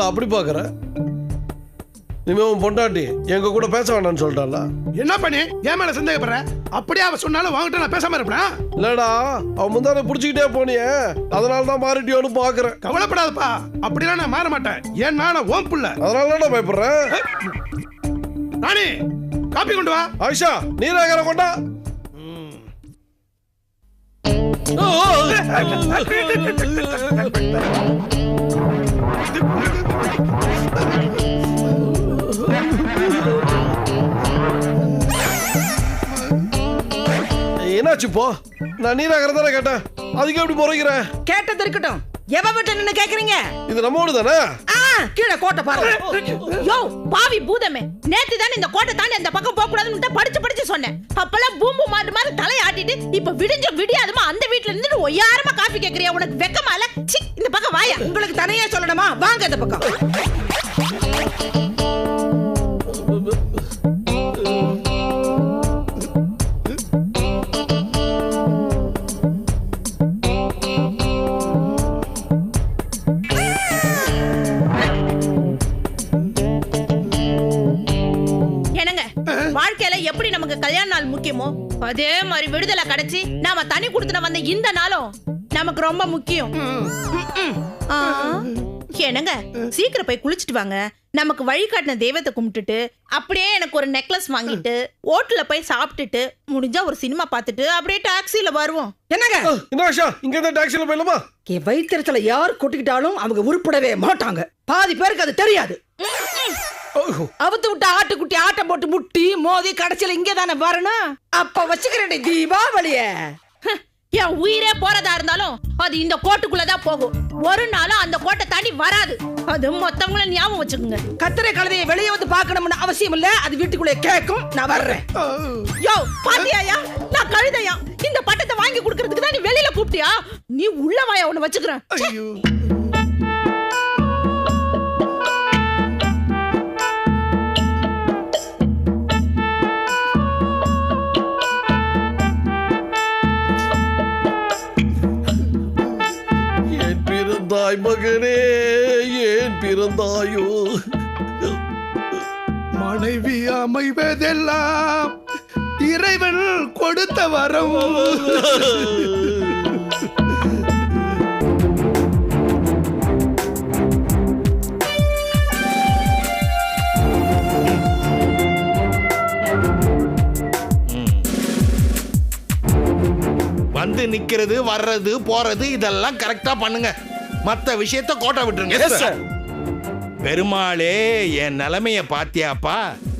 அப்படி பாக்குற இனிமே உன் பொண்டாட்டி எங்க கூட பேச வேண்டாம்னு சொல்லிட்டாளா? என்ன பண்ணி ஏன் மேல சந்தேகப்படுற? அப்படியே அவ சொன்னாலும் வாங்கிட்டு நான் பேசாம இருப்பேன். இல்லடா அவன் முந்தானை புடிச்சுக்கிட்டே போனியே, அதனால தான் மாறிட்டியோன்னு பாக்குறேன். கவலைப்படாதப்பா, அப்படிலாம் நான் மாற மாட்டேன். ஏன் நான் ஓம் புள்ள, அதனால தான் பயப்படுறேன். ராணி காப்பி கொண்டு வா. ஆயிஷா நீராகர கொண்டா. என்னாச்சு போ? நான் நீராகரம் தானே கேட்டேன், அதுக்கு எப்படி முறைக்கிறேன்? கேட்டது இருக்கட்டும், எவ விட்டு நின்னு கேக்குறீங்க? இது நம்மோடு தானே? கீழே கோட்டை பாரு. யோ பாவி பூதமே, நேத்து தானே இந்த கோட்டை தாண்டி அந்த பக்கம் போக கூடாதுன்னு படிச்சு சொன்னேன். அப்பெல்லாம் பூம்பு மாட்டு மாதிரி தலையை ஆட்டிட்டு இப்ப விடியாதுமா அந்த வீட்டுல இருந்து ஒய்யாரமா காஃபி கேக்குறியா? உனக்கு வெக்கமா இல்ல? இந்த பக்கம் வாயா. உங்களுக்கு தனியா சொல்லணுமா? வாங்க இந்த பக்கம். வாழ்க்கையில எப்படி நமக்கு கல்யாண நாள் முக்கியமோ அதே மாதிரி விடுதலை கிடைச்சி நாம தனி கொடுத்துன வந்த இந்த நாளும் நமக்கு ரொம்ப முக்கியம். என்னங்க சீக்கிரம் போய் குளிச்சுட்டு வாங்க. நமக்கு வழிகாட்டின தெய்வத்தை கும்பிட்டுட்டு அப்படியே எனக்கு ஒரு நெக்லஸ் வாங்கிட்டு ஹோட்டல்ல போய் சாப்பிட்டுட்டு முடிஞ்சா ஒரு சினிமா பார்த்துட்டு அப்படியே டாக்ஸில வருவோம். என்னங்க இங்க இருந்து டாக்ஸில போயிடலாமா? வயிற்றுல யார் கொட்டிக்கிட்டாலும் அவங்க உருப்படவே மாட்டாங்க. பாதி பேருக்கு அது தெரியாது. அவுத்து விட்ட ஆட்டுக்குட்டி ஆட்டம் போட்டு முட்டி மோதி கடைசியில இங்கே தானே வரணும். அப்ப வச்சுக்கிறேன் தீபாவளிய. என் உயிரே போறதா இருந்தாலும் அது இந்த கோட்டுக்குள்ளதான் போகும். ஒரு நாளும் அந்த கோட்டை தாண்டி வராது. அது மொத்தவங்களும் ஞாபகம் வச்சுக்கோங்க. கத்திரை கழுதையை வெளியே வந்து பாக்கணும்னு அவசியம் இல்ல, அது வீட்டுக்குள்ளே கேட்கும். நான் வர்றேன். யோ பாத்தியாயா, நான் கழுதையா? இந்த பட்டத்தை வாங்கி கொடுக்கறதுக்கு தான் நீ வெளியில கூப்பிட்டியா? நீ உள்ள வாயா, ஒண்ணு வச்சுக்கிறேன். தாய் மகனே ஏன் பிறந்தாயோ? மனைவி அமைவதெல்லாம் இறைவன் கொடுத்த வரம். வந்து நிக்கிறது வர்றது போறது இதெல்லாம் கரெக்டா பண்ணுங்க. மத்த விஷயத்த கோட்டை விட்டுருங்க. பெருமாளே என் நிலைமைய பாத்தியாப்பா?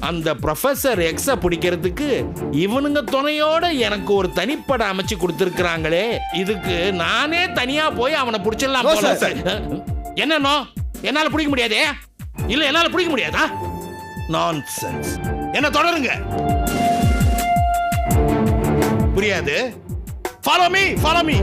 அந்த ப்ரொஃபசர் எக்ஸ பிடிக்கிறதுக்கு இவனுங்க துணையோட எனக்கு ஒரு தனிப்பட அமைச்சு கொடுத்திருக்கிறாங்களே, இதுக்கு நானே தனியா போய் அவனை பிடிச்சிடலாம் போல. என்னன்னோ என்னால பிடிக்க முடியாதே? இல்ல என்னால பிடிக்க முடியாதா? நான்சென்ஸ். என்ன தொடருங்க. புரியாது? Follow me, follow me.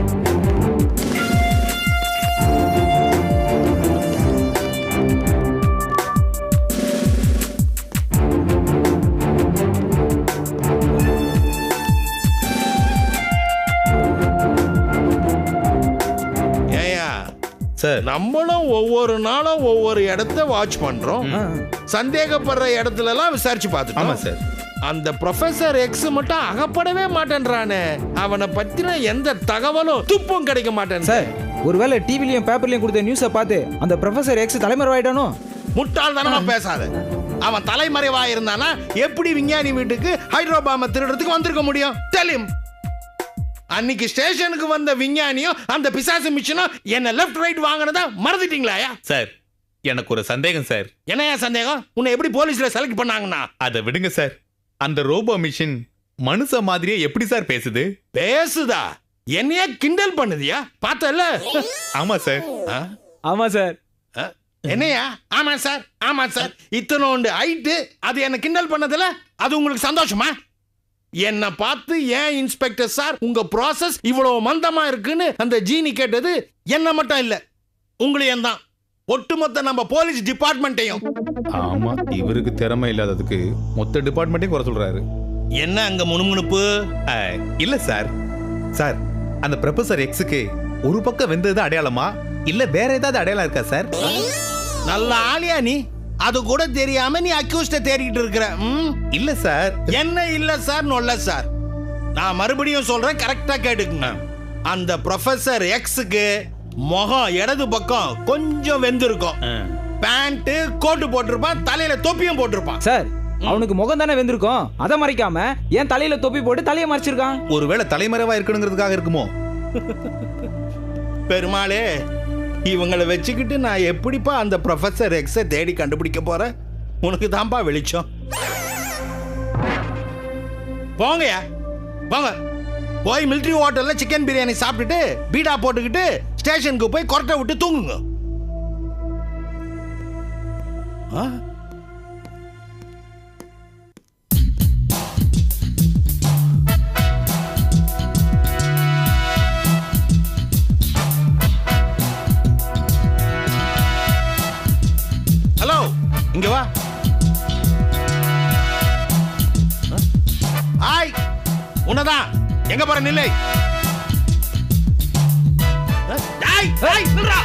நம்மளும் ஒவ்வொரு நாளும் ஒவ்வொரு இடத்த வாட்ச் பண்றோம். சந்தேகப்படுற இடத்துல எல்லாம் விசாரிச்சு பார்த்துட்டோம். அந்த ப்ரொஃபசர் எக்ஸ் மட்டும் அகப்படவே மாட்டேன்றானே. அவனை பத்தின எந்த தகவலும் துப்பும் கிடைக்க மாட்டேன் சார். ஒருவேளை டிவிலையும் பேப்பர்லயும் கொடுத்த நியூஸை பார்த்து அந்த ப்ரொஃபசர் எக்ஸ் தலைமறைவாயிட்டானோ? முட்டாள் தானமா பேசாத. அவன் தலைமறைவா இருந்தானா எப்படி விஞ்ஞானி வீட்டுக்கு ஹைட்ரோபாம திருடுறதுக்கு வந்திருக்க முடியும்? டெலிம். அன்னைக்கு ஸ்டேஷனுக்கு வந்த விஞ்ஞானியும் அந்த பிசாசு மிஷனும் என்ன லெஃப்ட் ரைட் வாங்கினதா மறந்துட்டீங்களா? சார் எனக்கு ஒரு சந்தேகம் சார். என்னையா சந்தேகம்? உன்னை எப்படி போலீஸ்ல செலக்ட் பண்ணாங்கன்னா? அதை விடுங்க சார். அந்த ரோபோ மிஷின் மனுஷ மாதிரியே எப்படி சார் பேசுது? பேசுதா? என்னைய கிண்டல் பண்ணுதியா? பார்த்தல? ஆமா சார். ஆமா சார். என்னையா? ஆமா சார், ஆமா சார். இத்தனோண்டு ஹைட்டு அது என்ன கிண்டல் பண்ணதுல அது உங்களுக்கு சந்தோஷமா? என்ன பார்த்து ஏன் இன்ஸ்பெக்டர் சார் உங்க ப்ராசஸ் இவ்வளவு மந்தமா இருக்குன்னு அந்த ஜீனி கேட்டது என்ன மட்டும் இல்ல, உங்களையும் தான், ஒட்டுமொத்த நம்ம போலீஸ் டிபார்ட்மெண்ட்டையும். ஆமா, இவருக்கு திறமை இல்லாததுக்கு மொத்த டிபார்ட்மெண்ட்டையும் குறை சொல்றாரு. என்ன அங்க முணுமுணுப்பு? இல்ல சார். சார், அந்த ப்ரொஃபசர் எக்ஸுக்கு ஒரு பக்கம் வெந்தது அடையாளமா இல்ல வேற ஏதாவது அடையாளம் இருக்கா சார்? நல்ல ஆளியா நீ? அது கூட தெரியாம நீ அக்யூஸ்ட தேடிட்டு இருக்கிற. இல்ல சார். என்ன இல்ல சார், நொல்ல சார். நான் மறுபடியும் சொல்றேன், கரெக்டா கேட்டுக்குங்க. அந்த ப்ரொஃபசர் எக்ஸுக்கு முகம் இடது பக்கம் கொஞ்சம் வெந்திருக்கும். பேண்ட் கோட்டு போட்டிருப்பான், தலையில தொப்பியும் போட்டிருப்பான். சார், அவனுக்கு முகம் தானே வெந்திருக்கும், அதை மறைக்காம ஏன் தலையில தொப்பி போட்டு தலையை மறைச்சிருக்கான்? ஒருவேளை தலைமறைவா இருக்கணுங்கிறதுக்காக இருக்குமோ? பெருமாளே, இவங்களை வச்சுக்கிட்டு நான் எப்படிப்பா அந்த ப்ரொஃபசர் எக்ஸை தேடி கண்டுபிடிக்க போறேன்? உனக்கு தான்ப்பா வெளிச்சம். போங்கயா, போங்க. போய் மிலிட்ரி ஹோட்டல்ல சிக்கன் பிரியாணி சாப்பிட்டுட்டு பீடா போட்டுக்கிட்டு ஸ்டேஷனுக்கு போய் கொரட்டை விட்டு தூங்குங்க. ஹலோ, இங்க வா. ஹாய், உன்னதான். எங்க போற? நில்லை. டேய், டேய், நில்றா.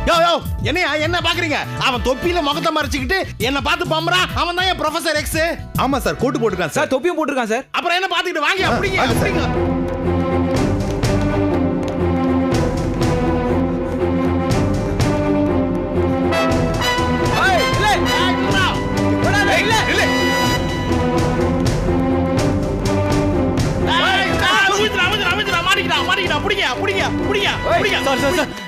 யோ யோ, என்ன பாக்குறீங்க? அவன் தொப்பியில முகத்தை மறைச்சிக்கிட்டு என்ன பார்த்து பம்பறான். அவன் தான் என் ப்ரொஃபசர் எக்ஸ். ஆமா சார், கோட்டு போட்டுருக்கான் சார், சார். தொப்பியும் போட்டிருக்கான் சார். அப்புறம் என்ன பாத்துக்கிட்டு வாங்க. அப்படிங்க அப்படிங்க.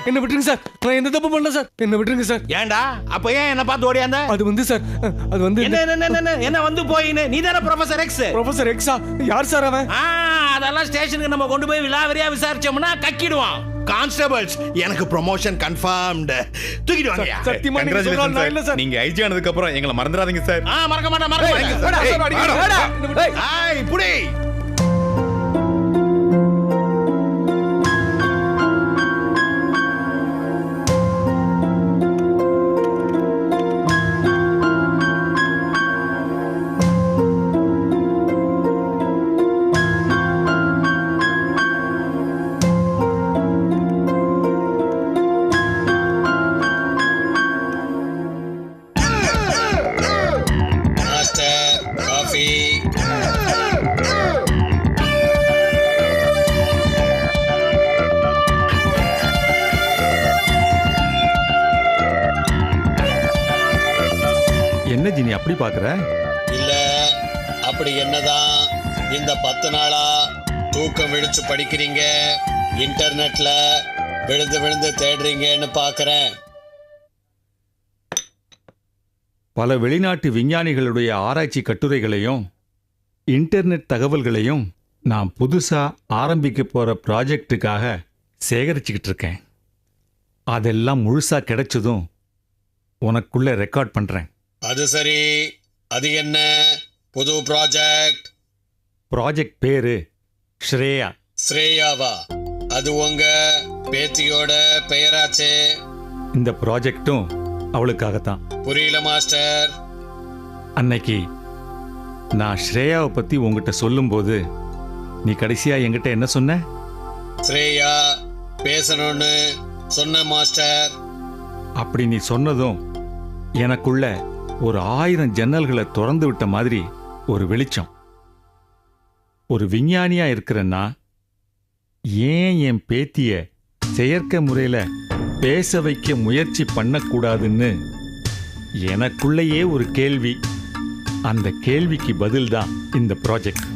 என்ன விட்டுருங்க சார், நான் எந்த தப்பு பண்ணல சார், என்ன விட்டுருங்க சார். ஏண்டா அப்ப ஏன் என்ன பார்த்து ஓடியாந்த? அது வந்து சார், அது வந்து என்ன வந்து போயின்னு நீ தானே ப்ரொஃபசர் எக்ஸ்? ப்ரொஃபசர் எக்ஸா? யார் சார் அவன்? அதெல்லாம் ஸ்டேஷனுக்கு நம்ம கொண்டு போய் விலாவரியா விசாரிச்சோம்னா கக்கிடுவான். கான்ஸ்டபிள்ஸ், எனக்கு ப்ரொமோஷன் கன்ஃபார்ம்டு. தூக்கிட்டு வாங்க. சத்தியமா நீங்க சொல்றது நான் இல்ல சார். நீங்க ஐஜி ஆனதுக்கு அப்புறம் எங்களை மறந்துடாதீங்க சார். மறக்க மாட்டேன். ஏய் புடி. என்ன ஜினி அப்படி பாக்குற? இல்ல, அப்படி என்னதான் இந்த 10 நாளா தூக்கம் விழிச்சு படிக்கிறீங்க, இன்டர்நெட்ல விழுந்து விழுந்து தேடுறீங்கன்னு பாக்குறேன். பல வெளிநாட்டு விஞ்ஞானிகளுடைய ஆராய்ச்சி கட்டுரைகளையும் இன்டர்நெட் தகவல்களையும் நான் புதுசா ஆரம்பிக்க போற ப்ராஜெக்டுக்காக சேகரிச்சுக்கிட்டு இருக்கேன். அதெல்லாம் முழுசா கிடைச்சதும் உனக்குள்ள ரெக்கார்ட் பண்றேன். அது சரி, அது என்ன புது ப்ராஜெக்ட்? ப்ராஜெக்ட் பேரு ஸ்ரேயா. ஸ்ரேயாவா? அது உங்க பேத்தியோட பெயராச்சே. இந்த ப்ராஜெக்டும் அவளுக்காகத்தான். புரியல மாஸ்டர். அன்னைக்கு நான் ஸ்ரேயாவை பத்தி உங்ககிட்ட சொல்லும்போது நீ கடைசியா என்கிட்ட என்ன சொன்ன? ஸ்ரேயா பேசணும்னு சொன்ன மாஸ்டர். அப்படி நீ சொன்னதும் எனக்குள்ள ஒரு 1000 ஜன்னல்களை திறந்து விட்ட மாதிரி ஒரு வெளிச்சம். ஒரு விஞ்ஞானியா இருக்கிறன்னா ஏன் என் பேத்திய செயற்கை முறையில பேச வைக்க முயற்சி பண்ணக்கூடாதுன்னு எனக்குள்ளேயே ஒரு கேள்வி. அந்த கேள்விக்கு பதில்தான் இந்த ப்ராஜெக்ட்.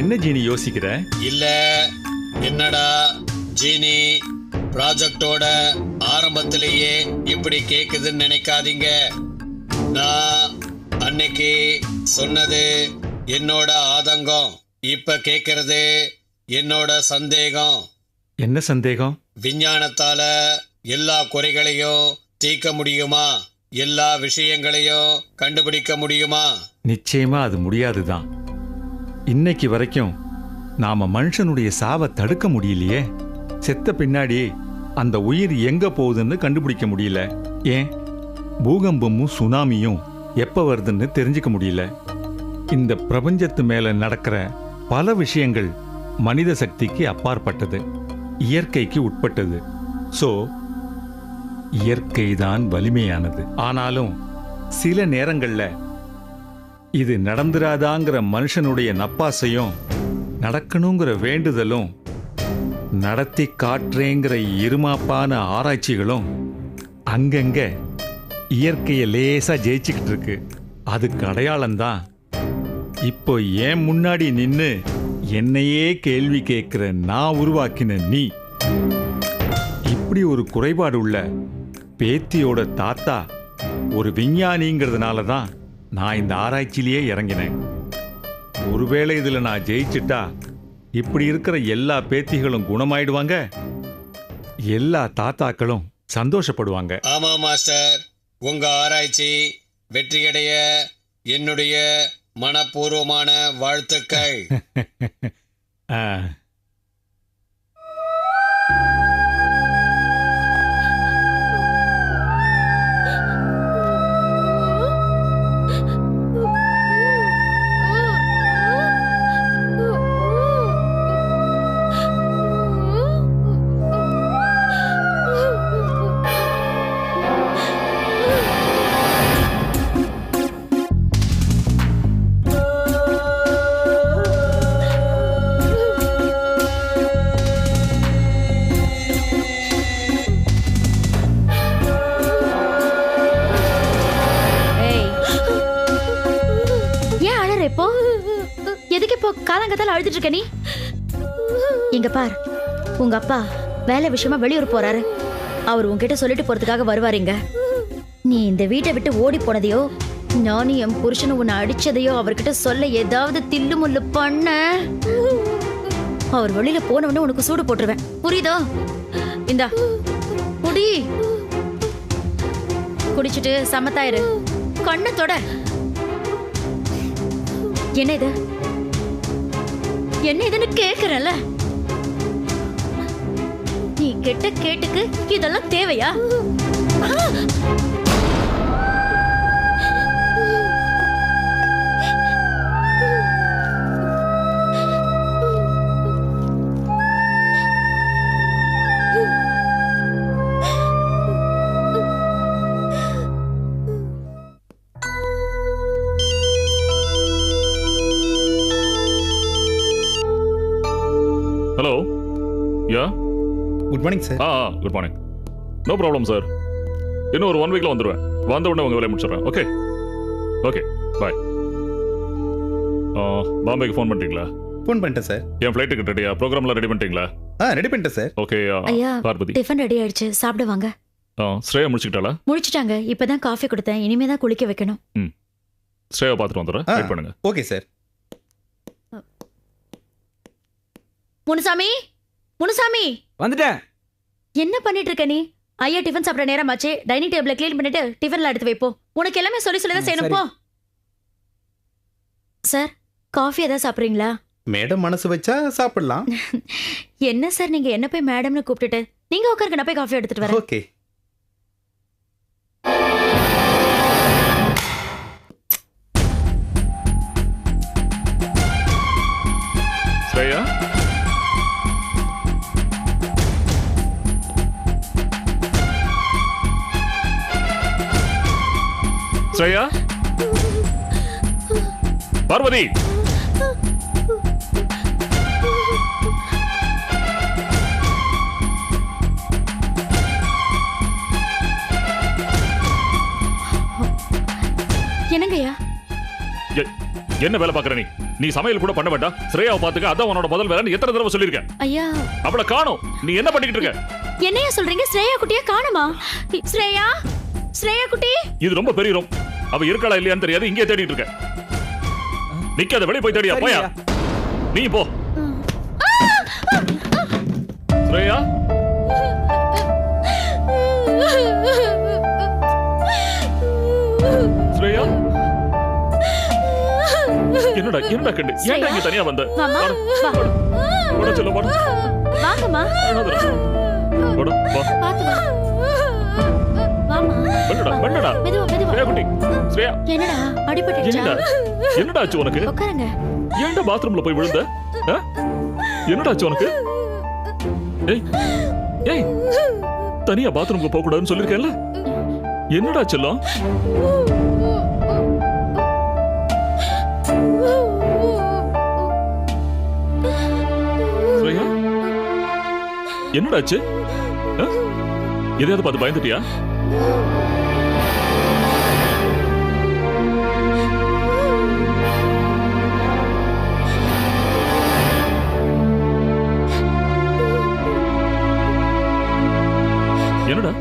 என்ன ஜீனி யோசிக்கிற? இல்ல, என்னடா ஜீனி, ப்ராஜெக்டோட ஆரம்பத்திலேயே இப்படி கேக்குதுன்னு நினைக்காதீங்க. நான் அன்னைக்கு சொன்னது என்னோட ஆதங்கம், இப்ப கேக்குறது என்னோட சந்தேகம். என்ன சந்தேகம்? விஞ்ஞானத்தால எல்லா குறைகளையும் தீர்க்க முடியுமா? எல்லா விஷயங்களையும் கண்டுபிடிக்க முடியுமா? நிச்சயமா அது முடியாதுதான். இன்னைக்கு வரைக்கும் நாம மனுஷனுடைய சாவை தடுக்க முடியலையே. செத்த பின்னாடி அந்த உயிர் எங்க போகுதுன்னு கண்டுபிடிக்க முடியல. ஏன் பூகம்பமும் சுனாமியும் எப்ப வருதுன்னு தெரிஞ்சுக்க முடியல. இந்த பிரபஞ்சத்து மேல நடக்கிற பல விஷயங்கள் மனித சக்திக்கு அப்பாற்பட்டது, இயற்கைக்கு உட்பட்டது. சோ இயற்கை தான் வலிமையானது. ஆனாலும் சில நேரங்கள்ல இது நடந்துராதாங்கிற மனுஷனுடைய நப்பாசையும் நடக்கணுங்கிற வேண்டுதலும் நடத்தி காற்றேங்கிற இருமாப்பான ஆராய்ச்சிகளும் அங்கங்க இயற்கையை லேசா ஜெயிச்சுக்கிட்டு இருக்கு. அதுக்கு அடையாளம்தான் இப்போ ஏன் முன்னாடி நின்னு என்னையே கேள்வி கேட்கிற நான் உருவாக்கின நீ. இப்படி ஒரு குறைபாடு உள்ள பேத்தியோட தாத்தா ஒரு விஞ்ஞானிங்கிறதுனால தான் நான் இந்த ஆராய்ச்சியிலேயே இறங்கினேன். ஒருவேளை இதுல நான் ஜெயிச்சுட்டா இப்படி இருக்கிற எல்லா பேத்திகளும் குணமாயிடுவாங்க, எல்லா தாத்தாக்களும் சந்தோஷப்படுவாங்க. ஆமா மாஸ்டர், உங்க ஆராய்ச்சி வெற்றியடைய என்னுடைய மனப்பூர்வமான வாழ்த்துக்கள். ஆ. காலங்கத்தால அழுதுட்டு இருக்க நீ? இங்க பார், உங்க அப்பா வேலை விஷயமா வெளியூர் போறாரு. அவர் உன்கிட்ட சொல்லிட்டு போறதுக்காக வருவாருங்க. நீ இந்த வீட்டை விட்டு ஓடி போனதையோ, நானும் என் புருஷனும் உன்னை அடிச்சதையோ அவர்கிட்ட சொல்ல ஏதாவது தில்லு முள்ளு பண்ண, அவர் வெளியில போனவொடனே உனக்கு சூடு போட்டுருவேன். புரியுதோ? இந்தா குடி. குடிச்சிட்டு சமத்தாயிரு. கண்ணத்தோட. என்ன இது? என்ன இதுன்னு கேக்குறல? நீ கெட்ட கேட்டுக்கு இதெல்லாம் தேவையா? Hello, yeah, good morning sir. Good morning. No problem sir. இன்னும் ஒரு 1 வீக்ல வந்துடுவேன். வந்த உடனே உங்க வேலையை முடிச்சிடுறேன். ஓகே ஓகே, பாய். பாம்பேக்கு ஃபோன் பண்ணிட்டீங்களா? ஃபோன் பண்ணிட்டேன் சார். என் ஃப்ளைட் டிக்கெட் ரெடியா? ப்ரோக்ராம்லாம் ரெடி பண்ணிட்டீங்களா? ரெடி பண்ணிட்டேன் சார். ஓகே. ஐயா, பார்வதி, டிஃபன் ரெடி ஆயிடுச்சு, சாப்பிட வாங்க. ஸ்ரேயா முடிச்சிட்டாளா? முடிச்சிட்டாங்க. இப்பதான் காஃபி கொடுத்தேன், இனிமே தான் குளிக்க வைக்கணும். ஸ்ரேயா பார்த்துட்டு வந்துடுறேன். வெயிட் பண்ணுங்க. Okay sir. முனுசாமி, முனுசாமி வந்துட்டேன். என்ன பண்ணிட்டு இருக்க நீ? ஐயா டிஃபன் சாப்பிட நேரமாச்சு. டைனிங் டேபிள க்ளீன் பண்ணிட்டு டிஃபன்ல எடுத்து வைப்போ. உனக்கு எல்லாமே சொல்லி தான் செய்யணும். போ. சார், காஃபி ஏதாவது சாப்பிடுறீங்களா? மேடம் மனசு வச்சா சாப்பிடலாம். என்ன சார் நீங்க என்ன போய் மேடம்னு கூப்பிட்டுட்டு? நீங்க உட்காருங்க, நான் போய் காஃபி எடுத்துட்டு வரேன். ஓகே. ஸ்ரேயா, ஸ்ரேயா, பார்வதி, என்னங்கய்யா? என்ன வேலை பாக்குற நீ? நீ சமையல் கூட பண்ண வேண்டாம். ஸ்ரேயாவை பாத்துக்க, அதான் உன்னோட முதல் வேலை. எத்தனை தடவை சொல்லிருக்கேன்? ஐயா, அவளை காணோம். நீ என்ன பண்ணிக்கிட்டு இருக்க? என்னையா சொல்றீங்க? ஸ்ரேயா குட்டியை காணுமா? ஸ்ரேயா, ஸ்ரேயா குட்டி. இது ரொம்ப பெரிய ரூம். அவ இருக்காளா இல்லையான்னு தெரியாது. இங்கே தேடிட்டு இருக்க. நிக்காத, வெளியே போய் தேடியா. போயா, நீ போ. ஸ்ரேயா, ஸ்ரேயா, என்னோட என்னடா கண்டு ஏன்டா இங்க தனியா வந்த வாமா வா போடா சொல்ல போடா வாங்கம்மா போடா வா பாத்து வா வாமா வெண்டடா மெதுவா ஸ்ரேயா குட்டி ஸ்ரேயா என்னடா அடிபட்டுச்சா என்னடா ஆச்சு உனக்கு உட்காருங்க ஏன்டா பாத்ரூம்ல போய் விழுந்த என்னடா ஆச்சு உனக்கு ஏய் தனியா பாத்ரூம்க்கு போக கூடாதுன்னு சொல்லிருக்கேன்ல என்னடா செல்லம் ஸ்ரேயா என்னடாச்சு எதையாவது பார்த்து பயந்துட்டியா என்னடா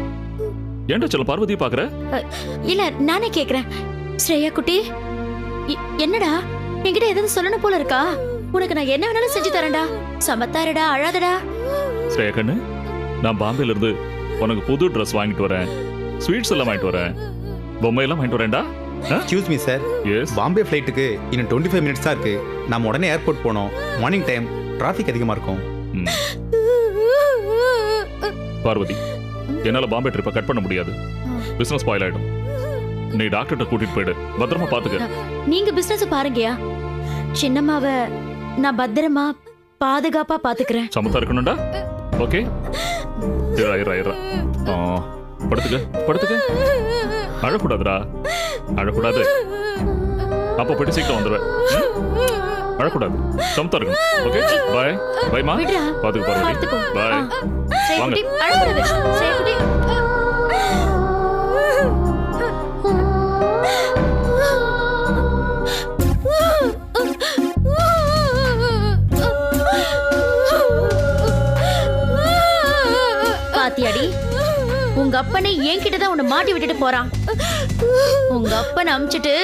ஏன்டா சொல்ல பார்வதியை பாக்குற இல்ல நானே கேக்குறேன் ஸ்ரேயா குட்டி என்னடா என்கிட்ட ஏதாவது சொல்லணும் போல இருக்கா உனக்கு நான் என்ன வேணாலும் செஞ்சு தரேன்டா சமத்தாரடா அழாதடா ஸ்ரேயா கண்ணு நான் பாம்பேல இருந்து உனக்கு புது ட்ரெஸ் வாங்கிட்டு வரேன் ஸ்வீட்ஸ் எல்லாம் வாங்கிட்டு வரேன் பொம்மை எல்லாம் வாங்கிட்டு வரேன்டா excuse me sir yes Bombay ஃப்ளைட்டுக்கு இன்னும் 25 மினிட்ஸ் தான் இருக்கு நம்ம உடனே ஏர்போர்ட் போனோம் மார்னிங் டைம் டிராஃபிக் அதிகமா இருக்கும் பார்வதி என்னால பாம்பே ட்ரிப்பை கட் பண்ண முடியாது பிசினஸ் ஸ்பாயில் ஆயிடும் நீ டாக்டர்கிட்ட கூட்டிட்டு போயிடு பத்திரமா பாத்துக்க நீங்க பிசினஸ் பாருங்கயா சின்னம்மாவ நான் பத்திரமா பாதுகாப்பா பாத்துக்கிறேன் சமத்தா இருக்கணும்டா ஓகே இரு படுத்துக்க அழக்கூடாதுடா அழக்கூடாது அப்ப போயிட்டு சீக்கிரம் வந்துடுவேன் அழக்கூடாது சமத்தா இருக்கணும் ஓகே பாய் பாய்மா பாத்துக்க பார்வதி பாய் வாங்க பாத்தியாடி உங்க அப்பனை என்கிட்டதான் உன்னை மாட்டி விட்டுட்டு போறான் உங்க அப்பனை அமிச்சிட்டு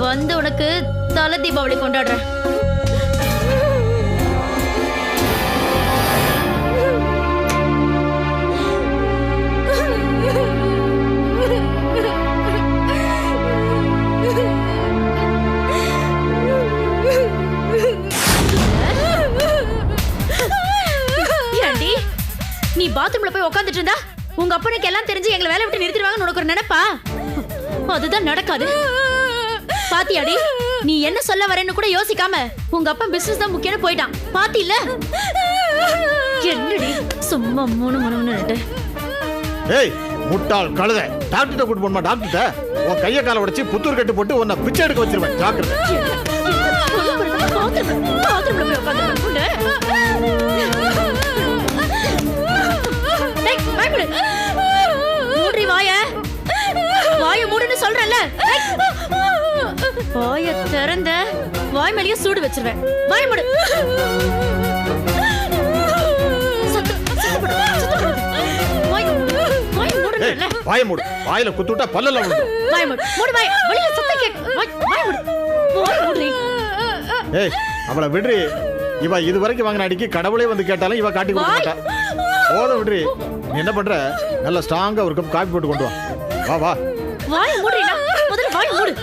வந்து உனக்கு தலை தீபாவளி கொண்டாடுறேன் நீ பாத்ரூம்ல போய் உட்கார்ந்துட்டு இருந்தா உங்க அப்பனுக்கு எல்லாம் தெரிஞ்சு எங்களை வேலை விட்டு நிறுத்திடுவாங்கன்னு உனக்கு ஒரு நினைப்பா அதுதான் நடக்காது பாத்தியாடி நீ என்ன சொல்ல வரேன்னு கூட யோசிக்காம உங்க அப்பா பிசினஸ் தான் முக்கியம் போயிட்டான் பாத்தி இல்ல என்னடி சும்மா மூணு ஏய் முட்டாள் கழுத டாக்டர்கிட்ட கூட்டு போணுமா டாக்டர்கிட்ட உன் கைய கால உடைச்சு புத்தூர் கட்டு போட்டு உன்னை பிச்சை எடுக்க வச்சிருவேன் ஜாக்கிரதை பாத்ரூம்ல போய் உட்கார்ந்து மூடி வாய மூடுன்னு சொல்றேன்ல வாய திறந்த வாய் மேலேயே சூடு வச்சிருவேன் வாய மூடு வாய மூடு வாயில குத்துட்டா பல்லெல்லாம் விழுந்து வாய மூடு மூடு வாய வெளிய சத்தம் கேக்கு வாய மூடு வாய மூடு ஏய் அவளை விடுறி இவ இது வரைக்கும் வாங்கின அடிக்கு கடவுளே வந்து கேட்டாலும் இவ காட்டி கொடுக்க மாட்டா போதும் விடுறி நீ என்ன பண்ற நல்ல ஸ்ட்ராங்கா ஒரு கப் காபி போட்டு கொண்டு வா வா வாய மூடுறீனா முதல்ல வாய மூடு